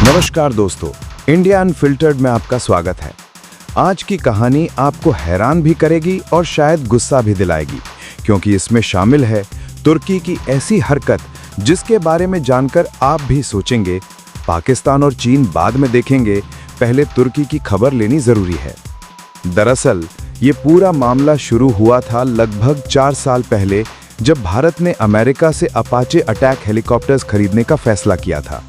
नमस्कार दोस्तों, India unfiltered में आपका स्वागत है। आज की कहानी आपको हैरान भी करेगी और शायद गुस्सा भी दिलाएगी, क्योंकि इसमें शामिल है तुर्की की ऐसी हरकत जिसके बारे में जानकर आप भी सोचेंगे। पाकिस्तान और चीन बाद में देखेंगे, पहले तुर्की की खबर लेनी जरूरी है। दरअसल ये पूरा मामला शुरू हुआ था लगभग 4 साल पहले, जब भारत ने अमेरिका से अपाचे अटैक हेलीकॉप्टर्स खरीदने का फैसला किया था।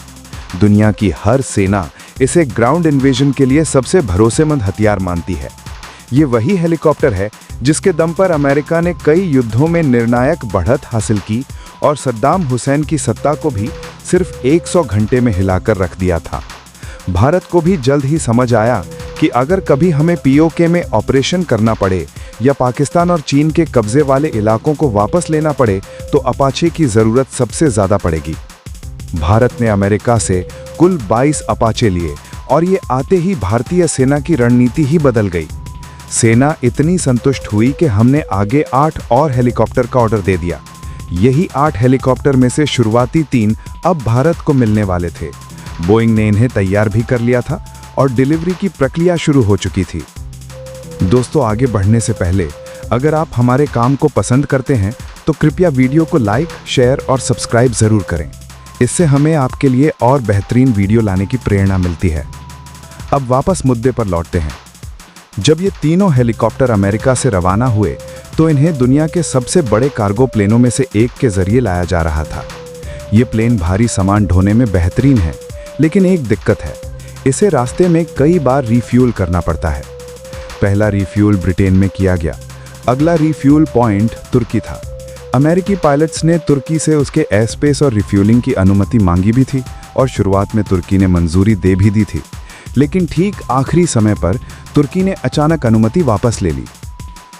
दुनिया की हर सेना इसे ग्राउंड इन्वेजन के लिए सबसे भरोसेमंद हथियार मानती है। ये वही हेलीकॉप्टर है जिसके दम पर अमेरिका ने कई युद्धों में निर्णायक बढ़त हासिल की और सद्दाम हुसैन की सत्ता को भी सिर्फ 100 घंटे में हिलाकर रख दिया था। भारत को भी जल्द ही समझ आया कि अगर कभी हमें पीओके में ऑपरेशन करना पड़े या पाकिस्तान और चीन के कब्जे वाले इलाकों को वापस लेना पड़े, तो अपाचे की ज़रूरत सबसे ज़्यादा पड़ेगी। भारत ने अमेरिका से कुल 22 अपाचे लिए और ये आते ही भारतीय सेना की रणनीति ही बदल गई। सेना इतनी संतुष्ट हुई कि हमने आगे 8 और हेलीकॉप्टर का ऑर्डर दे दिया। यही 8 हेलीकॉप्टर में से शुरुआती 3 अब भारत को मिलने वाले थे। बोइंग ने इन्हें तैयार भी कर लिया था और डिलीवरी की प्रक्रिया शुरू हो चुकी थी। दोस्तों, आगे बढ़ने से पहले अगर आप हमारे काम को पसंद करते हैं तो कृपया वीडियो को लाइक, शेयर और सब्सक्राइब ज़रूर करें। इससे हमें आपके लिए और बेहतरीन वीडियो लाने की प्रेरणा मिलती है। अब वापस मुद्दे पर लौटते हैं। जब ये तीनों हेलीकॉप्टर अमेरिका से रवाना हुए तो इन्हें दुनिया के सबसे बड़े कार्गो प्लेनों में से एक के जरिए लाया जा रहा था। ये प्लेन भारी सामान ढोने में बेहतरीन है, लेकिन एक दिक्कत है, इसे रास्ते में कई बार रिफ्यूल करना पड़ता है। पहला रिफ्यूल ब्रिटेन में किया गया, अगला रिफ्यूल पॉइंट तुर्की था। अमेरिकी पायलट्स ने तुर्की से उसके एयर स्पेस और रिफ्यूलिंग की अनुमति मांगी भी थी और शुरुआत में तुर्की ने मंजूरी दे भी दी थी, लेकिन ठीक आखिरी समय पर तुर्की ने अचानक अनुमति वापस ले ली।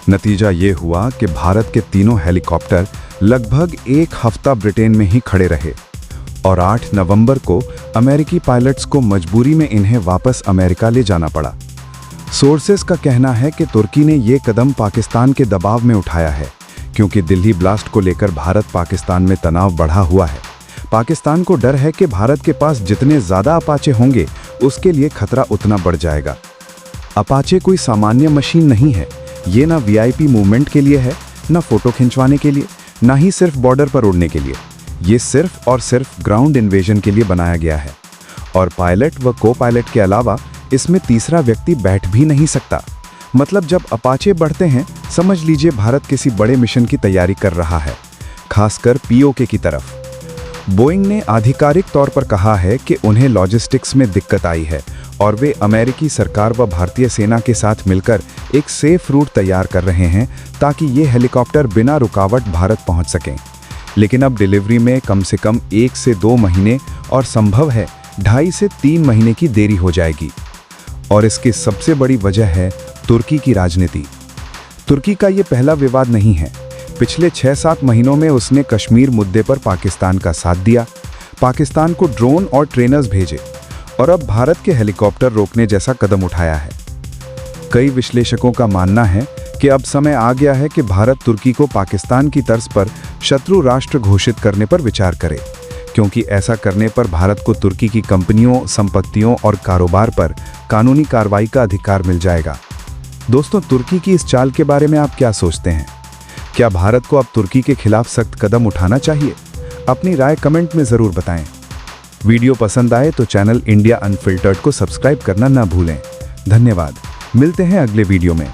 नतीजा ये हुआ कि भारत के तीनों हेलीकॉप्टर लगभग 1 हफ्ता ब्रिटेन में ही खड़े रहे और 8 नवंबर को अमेरिकी पायलट्स को मजबूरी में इन्हें वापस अमेरिका ले जाना पड़ा। सोर्सेस का कहना है कि तुर्की ने ये कदम पाकिस्तान के दबाव में उठाया है, क्योंकि दिल्ली ब्लास्ट को लेकर भारत पाकिस्तान में तनाव बढ़ा हुआ है। पाकिस्तान को डर है कि भारत के पास जितने ज़्यादा अपाचे होंगे, उसके लिए खतरा उतना बढ़ जाएगा। अपाचे कोई सामान्य मशीन नहीं है। ये ना वीआईपी मूवमेंट के लिए है, ना फोटो खिंचवाने के लिए, ना ही सिर्फ बॉर्डर पर उड़ने के लिए। ये सिर्फ और सिर्फ ग्राउंड इन्वेजन के लिए बनाया गया है और पायलट व को पायलट के अलावा इसमें तीसरा व्यक्ति बैठ भी नहीं सकता। मतलब जब अपाचे बढ़ते हैं, समझ लीजिए भारत किसी बड़े मिशन की तैयारी कर रहा है, खासकर पीओके की तरफ। बोइंग ने आधिकारिक तौर पर कहा है कि उन्हें लॉजिस्टिक्स में दिक्कत आई है और वे अमेरिकी सरकार व भारतीय सेना के साथ मिलकर एक सेफ रूट तैयार कर रहे हैं ताकि ये हेलीकॉप्टर बिना रुकावट भारत पहुंच सकें। लेकिन अब डिलीवरी में कम से कम 1 से 2 महीने और संभव है 2.5 से 3 महीने की देरी हो जाएगी। और इसकी सबसे बड़ी वजह है तुर्की की राजनीति। तुर्की का ये पहला विवाद नहीं है। पिछले 6-7 महीनों में उसने कश्मीर मुद्दे पर पाकिस्तान का साथ दिया, पाकिस्तान को ड्रोन और ट्रेनर्स भेजे और अब भारत के हेलीकॉप्टर रोकने जैसा कदम उठाया है। कई विश्लेषकों का मानना है कि अब समय आ गया है कि भारत तुर्की को पाकिस्तान की तर्ज पर शत्रु राष्ट्र घोषित करने पर विचार करे, क्योंकि ऐसा करने पर भारत को तुर्की की कंपनियों, संपत्तियों और कारोबार पर कानूनी कार्रवाई का अधिकार मिल जाएगा। दोस्तों, तुर्की की इस चाल के बारे में आप क्या सोचते हैं? क्या भारत को अब तुर्की के खिलाफ सख्त कदम उठाना चाहिए? अपनी राय कमेंट में ज़रूर बताएं। वीडियो पसंद आए तो चैनल इंडिया अनफिल्टर्ड को सब्सक्राइब करना ना भूलें। धन्यवाद। मिलते हैं अगले वीडियो में।